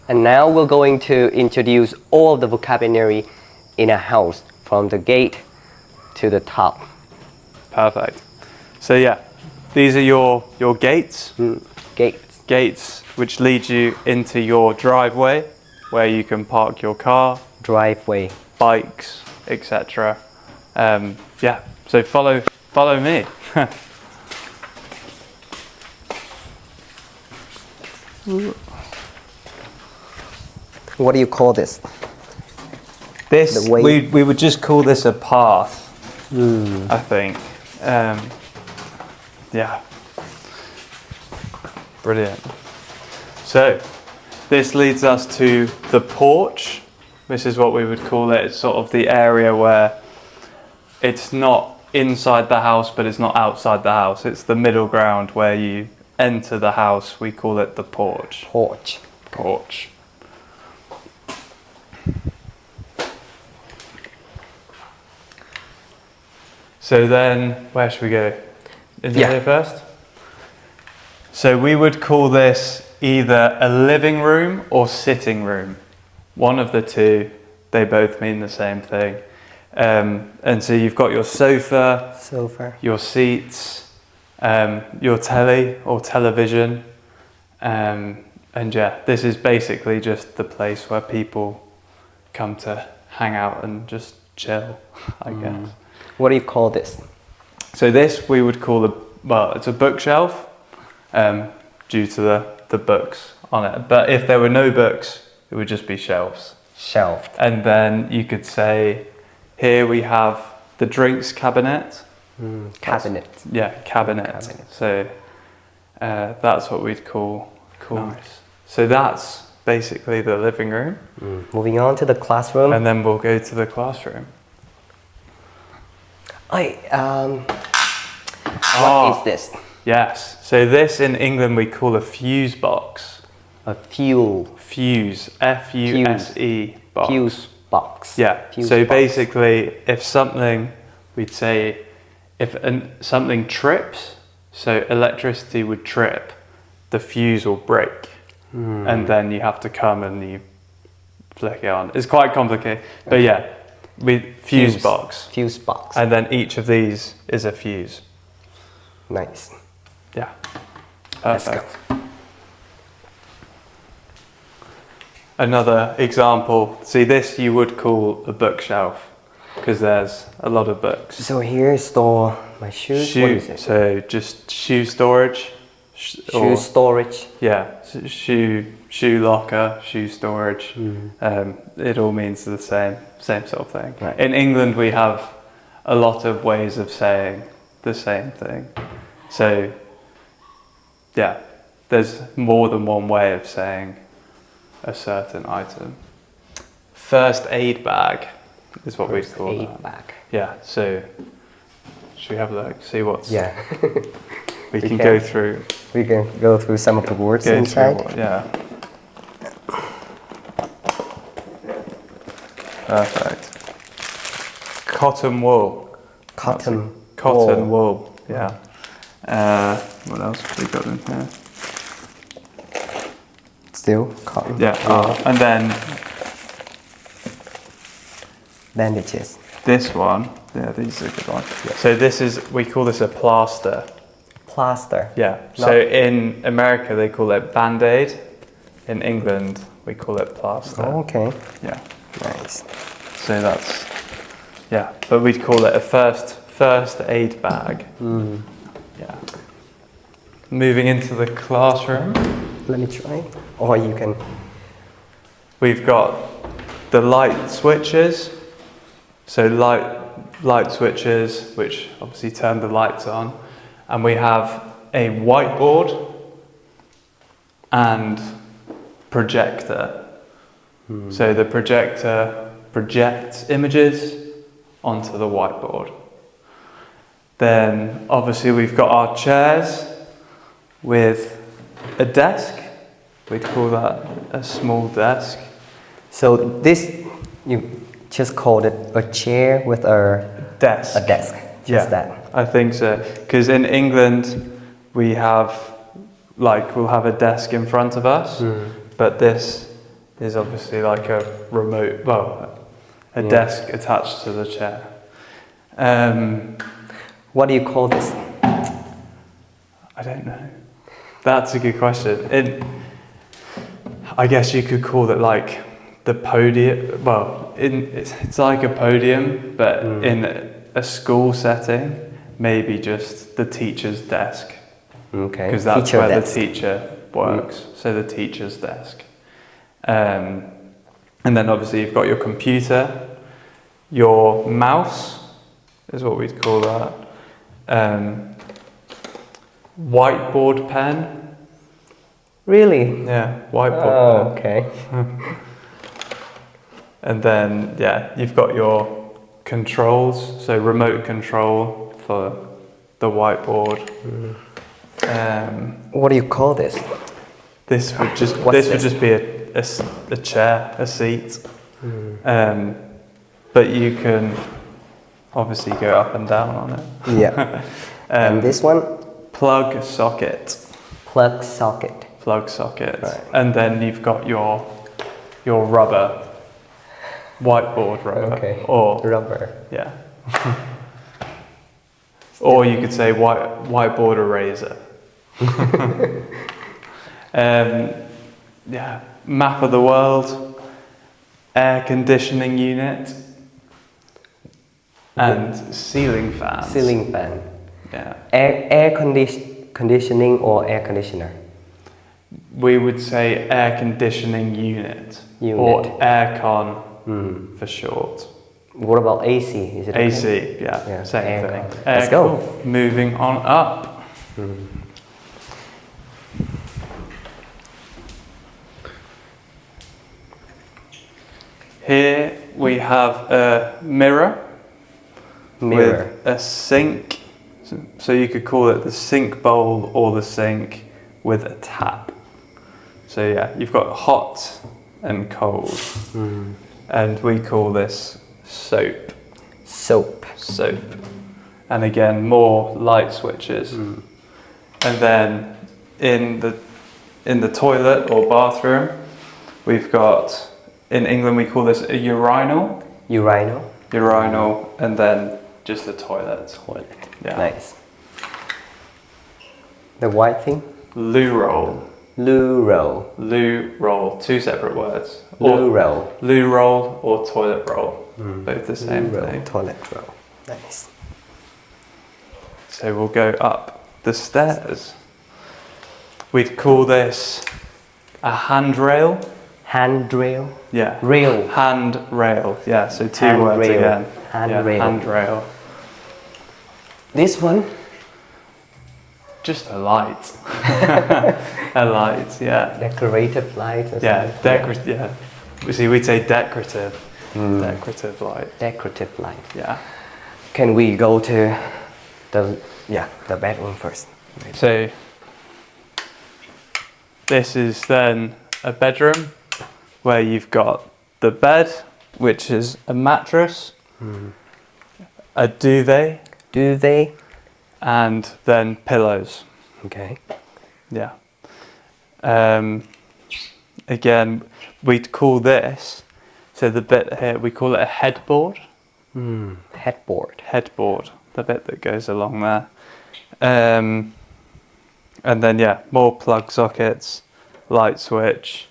And now we're going to introduce all of the vocabulary in a house from the gate to the top. Perfect. So yeah, these are your gates. Gates. Gates which lead you into your driveway where you can park your car, Driveway. bikes, etc. Yeah, so follow me. What do you call this? This, The way- we would just call this a path, I think. Yeah. Brilliant. So, this leads us to the porch. This is what we would call it. It's sort of the area where it's not inside the house, but it's not outside the house. It's the middle ground where you enter the house. We call it the porch. Porch. Porch. So then, where should we go? Into here first? So we would call this either a living room or sitting room. One of the two, they both mean the same thing. And so you've got your sofa, your seats, your telly or television. And yeah, this is basically just the place where people come to hang out and just chill, I guess. What do you call this? So this we would call it's a bookshelf, due to the books on it. But if there were no books, it would just be shelves. Shelf. And then you could say, here we have the drinks cabinet. Cabinet. Cabinet. So that's what we'd call this. So that's basically the living room. Moving on to the classroom. And then we'll go to the classroom. What is this? Yes. So this in England we call a fuse box. A fuel. Fuse. F-U-S-E box. Fuse box. Yeah. Fuse So box. basically, if something, we'd say, if something trips, so electricity would trip, the fuse will break. And then you have to come and you flick it on. It's quite complicated. But yeah, fuse box. Fuse box. And then each of these is a fuse. Nice. Yeah. Let's go. Perfect. Another example. See, this you would call a bookshelf because there's a lot of books. So here store my shoes. What is it? So just shoe storage. Shoe storage. Yeah, shoe locker, shoe storage. It all means the same sort of thing. Right. In England, we have a lot of ways of saying the same thing. So, yeah, there's more than one way of saying a certain item. First aid bag is what we call Aid that. bag. Yeah. So, should we have a look? See what's. Yeah. We can go through. We can go through some of the words Go inside. through. Yeah. Perfect. Cotton wool. Cotton wool. Yeah. What else have we got in here? Still cotton. Yeah. And then Bandages. this one. Yeah, these are a good ones. Yeah. So we call this a plaster. Plaster. Yeah. So in America they call it Band-Aid. In England we call it plaster. Oh, okay. Yeah. Nice. So that's, yeah, but we'd call it a first aid bag. Yeah. Moving into the classroom, Let me try. Or you can. we've got the light switches. So light switches, which obviously turn the lights on. And we have a whiteboard and projector. So the projector projects images onto the whiteboard. Then obviously we've got our chairs with a desk. We'd call that a small desk. So this, you just called it a chair with a Desk. desk. Just that. I think so. Because in England we have, we'll have a desk in front of us, but this is obviously like a remote, well, a desk attached to the chair. What do you call this? I don't know. That's a good question. I guess you could call it like the podium. Well, it's like a podium, but in a school setting, maybe just the teacher's desk. Okay. Because that's Teacher where desk. the teacher works. So the teacher's desk. And then obviously you've got your computer, your mouse is what we'd call that. Whiteboard pen. Really? Yeah, whiteboard Oh, pen. okay. And then, yeah, you've got your controls, so remote control for the whiteboard. What do you call this? This would just be a chair, a seat. But you can obviously go up and down on it. Yeah. And this one? Plug socket. Plug socket. Plug socket. Right. And then you've got your rubber. Whiteboard rubber. Okay. Or rubber. yeah. Or you could say whiteboard eraser. Yeah. Map of the world. Air conditioning unit. And ceiling fans. Ceiling fan. Yeah. Air conditioning or air conditioner? We would say air conditioning unit. Or aircon for short. What about AC? Is it AC, okay? yeah, same aircon. thing. Let's go. Moving on up. Here we have a mirror. With a sink. So you could call it the sink bowl or the sink with a tap. So yeah, you've got hot and cold. And we call this soap. Soap. Soap. And again, more light switches. And then in the toilet or bathroom, we've got, in England we call this a urinal. Urinal. Urinal, and then just the toilet. Toilet. Yeah. Nice. The white thing? Loo roll. Loo roll. Loo roll. Two separate words. Loo roll. Loo roll or toilet roll. Both the same Loo roll. thing. Toilet roll. Nice. So we'll go up the stairs. We'd call this a handrail. Handrail. Yeah. Rail. Handrail. Yeah, so two Handrail. words again. Handrail. Yeah, handrail. This one? Just a light. A light, yeah. Decorative light or Yeah, something? decorative, yeah. See, we'd say decorative. Decorative light. Decorative light. Yeah. Can we go to the bedroom first? So, this is then a bedroom where you've got the bed, which is a mattress, a duvet, and then pillows. Okay. Yeah. Again, we'd call this, so the bit here, we call it a headboard. Headboard. Headboard, the bit that goes along there. And then, yeah, more plug sockets, light switch.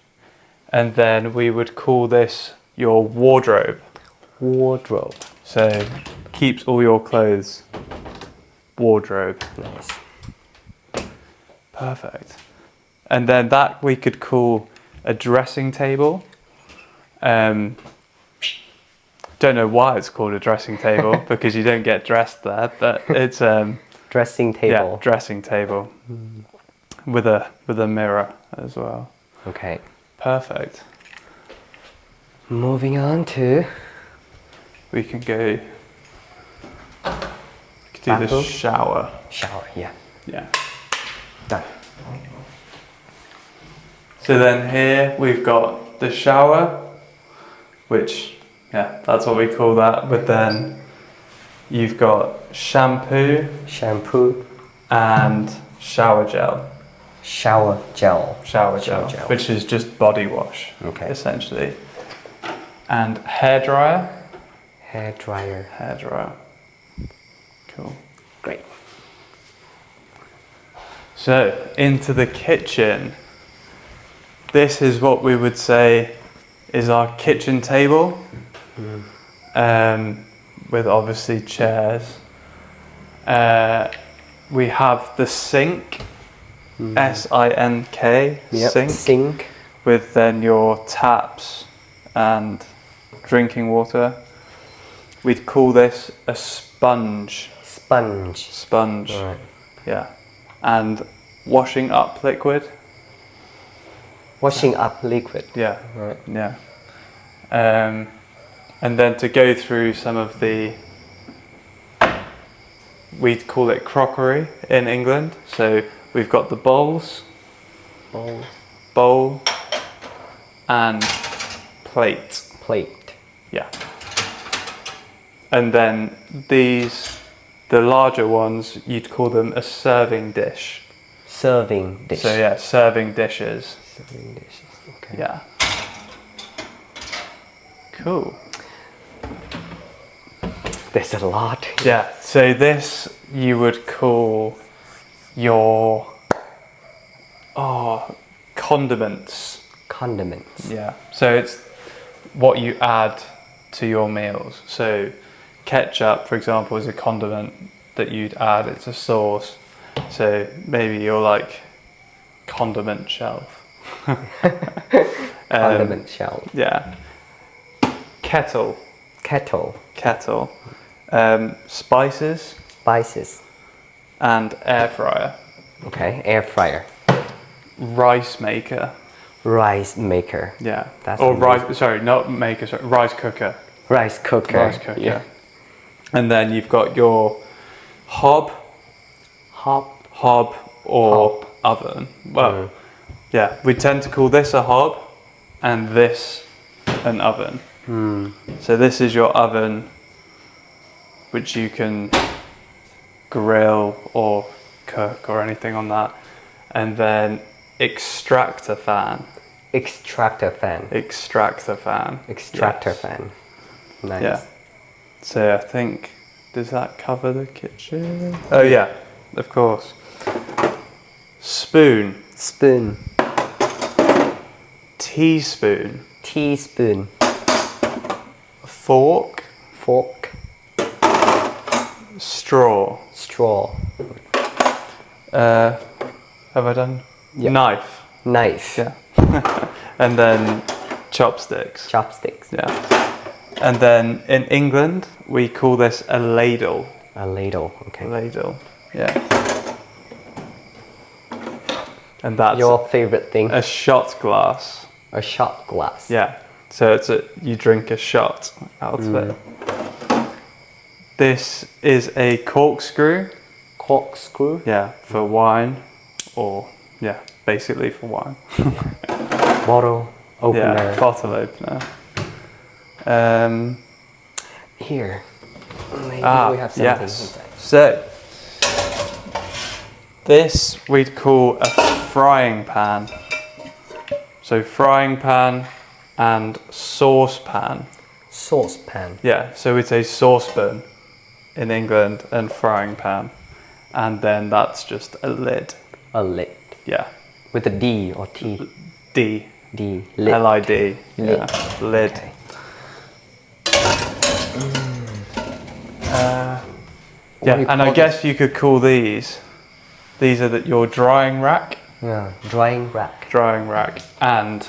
And then we would call this your wardrobe. Wardrobe. So, keeps all your clothes. Wardrobe. Nice. Perfect. And then that we could call a dressing table. Don't know why it's called a dressing table because you don't get dressed there, but it's dressing table. Yeah, dressing table with a mirror as well. Okay. Perfect. Moving on to We can go. We can do bathroom? the shower. Shower. Yeah. Yeah. Done. So then here we've got the shower, which, yeah, that's what we call that. But then you've got shampoo Shampoo. and shower gel. Shower gel. Shower gel, which is just body wash, Okay. essentially. And hairdryer. Hair dryer. Hairdryer. Cool. Great. So, into the kitchen. This is what we would say is our kitchen table. With obviously chairs. We have the sink. S-I-N-K. Yep. Sink. Sink. With then your taps and drinking water. We'd call this a sponge. Sponge. Sponge. Right. Yeah. And washing up liquid. Washing up liquid. Yeah. Right. Yeah. And then to go through some of the, we'd call it crockery in England. So we've got the bowls, bowl, and plate. Plate. Yeah. And then these, the larger ones, you'd call them a serving dish. Serving dish. So yeah, serving dishes. Serving dishes. Okay. Yeah. Cool. There's a lot. Yeah, so this you would call your condiments. Condiments. Yeah. So it's what you add to your meals. So ketchup, for example, is a condiment that you'd add. It's a sauce. So maybe you're like condiment shelf. Condiment shelf. Yeah. Kettle. Kettle. Kettle. Spices. Spices. And air fryer. Okay. Air fryer. Rice maker. Rice maker. Yeah. That's or amazing. rice, sorry, not maker, sorry, rice cooker. Rice cooker. Rice cooker. Yeah. And then you've got your hob or oven. Well, yeah, we tend to call this a hob and this an oven. So this is your oven, which you can grill or cook or anything on that. And then extractor fan. Extractor fan. Extractor fan. Extractor Yes. fan. Nice. Yeah. So I think, does that cover the kitchen? Oh yeah, of course. Spoon. Spoon. Teaspoon. Teaspoon. Fork. Fork. Straw. Straw. Have I done? Yep. Knife. Knife. Yeah. And then chopsticks. Chopsticks. Yeah. And then in England, we call this a ladle. A ladle. Okay. Ladle. Yeah. And that's Your favorite thing? a shot glass. A shot glass. Yeah. So it's you drink a shot out of it. This is a corkscrew. Corkscrew. Yeah, for wine, or yeah, basically for wine. Bottle opener. Yeah, bottle opener. Here. Maybe we have something yes. inside. So this we'd call a frying pan. So frying pan and saucepan. Saucepan. Yeah, so we'd say saucepan in England and frying pan. And then that's just a lid. A lid. Yeah. With a D or T. D. D. Lid. L-I-D. Lid. Yeah. Lid. Okay. Yeah, do you and I call guess you could call these are your drying rack. Yeah. Drying rack. Drying rack. And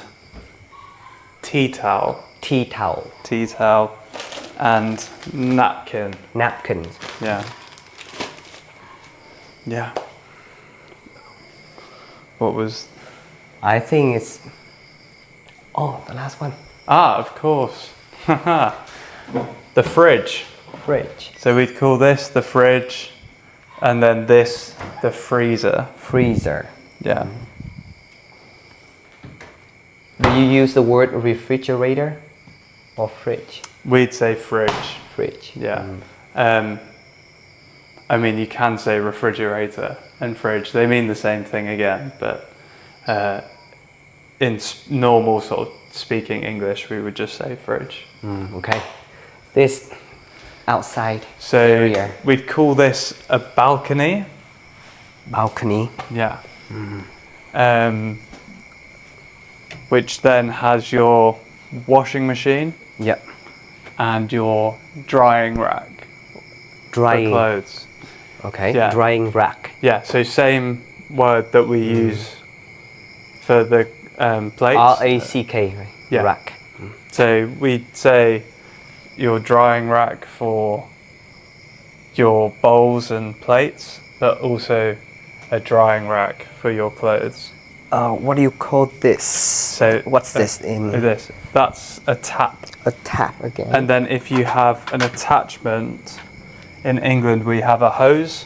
tea towel. Tea towel. Tea towel. And napkin. Napkins. Yeah. Yeah. What was... I think it's... Oh, the last one. Ah, of course. The fridge. Fridge. So we'd call this the fridge, and then this the freezer. Freezer. Yeah. Do you use the word refrigerator or fridge? We'd say fridge. Fridge. Yeah. I mean, you can say refrigerator and fridge. They mean the same thing again, but in normal sort of speaking English, we would just say fridge. Okay. This outside So area. we'd call this a balcony. Balcony. Yeah. Which then has your washing machine Yep. and your drying rack for Drying. clothes. Okay. Yeah. Drying rack. Yeah, so same word that we use for the plates. RACK. Right? Yeah. Rack. So we'd say your drying rack for your bowls and plates, but also a drying rack for your clothes. What do you call this? So what's this in? That's a tap. A tap again. And then if you have an attachment, in England we have a hose.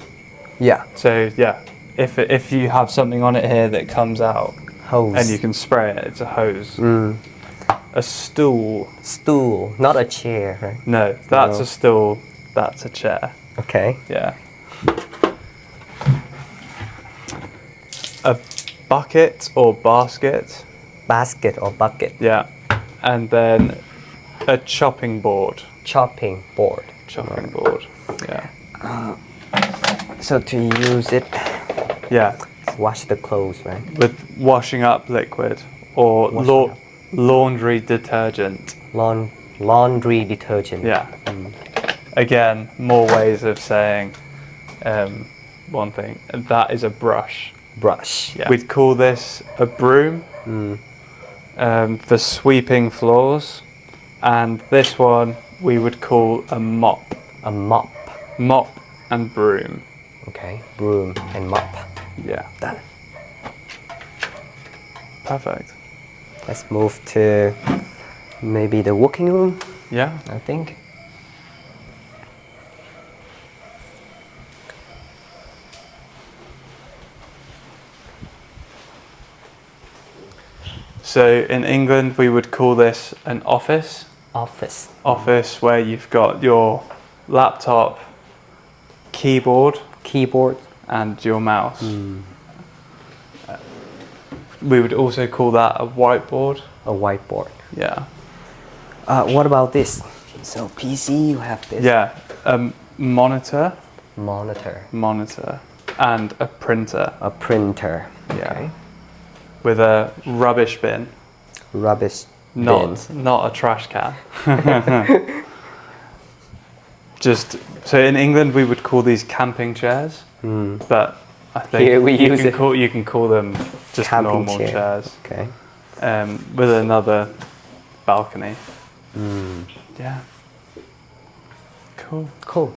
Yeah. So yeah, if you have something on it here that comes out Hose. and you can spray it, it's a hose. A stool. Stool, not a chair, right? No, that's No. a stool. That's a chair. Okay. Yeah. A bucket or basket. Basket or bucket. Yeah. And then a chopping board. Chopping board. Chopping board. Yeah. So to use it, Yeah. wash the clothes, right? With washing up liquid or Washing up. laundry detergent. Laundry detergent. Yeah. Again, more ways of saying one thing. That is a brush. Brush. Yeah. We'd call this a broom for sweeping floors. And this one we would call a mop. A mop. Mop and broom. Okay. Broom and mop. Yeah. Done. Perfect. Let's move to maybe the working room, Yeah. I think. So in England we would call this an office. Office. Office where you've got your laptop, keyboard, Keyboard. and your mouse. We would also call that a whiteboard. A whiteboard. Yeah. What about this? So PC, you have this. Yeah. Monitor, Monitor. and a printer. A printer. Yeah. Okay. With a rubbish bin. Rubbish bin. Not a trash can. Just so in England we would call these camping chairs, but I think Here we use it. you can call them just Camping normal chair. chairs. Okay. With another balcony. Yeah. Cool. Cool.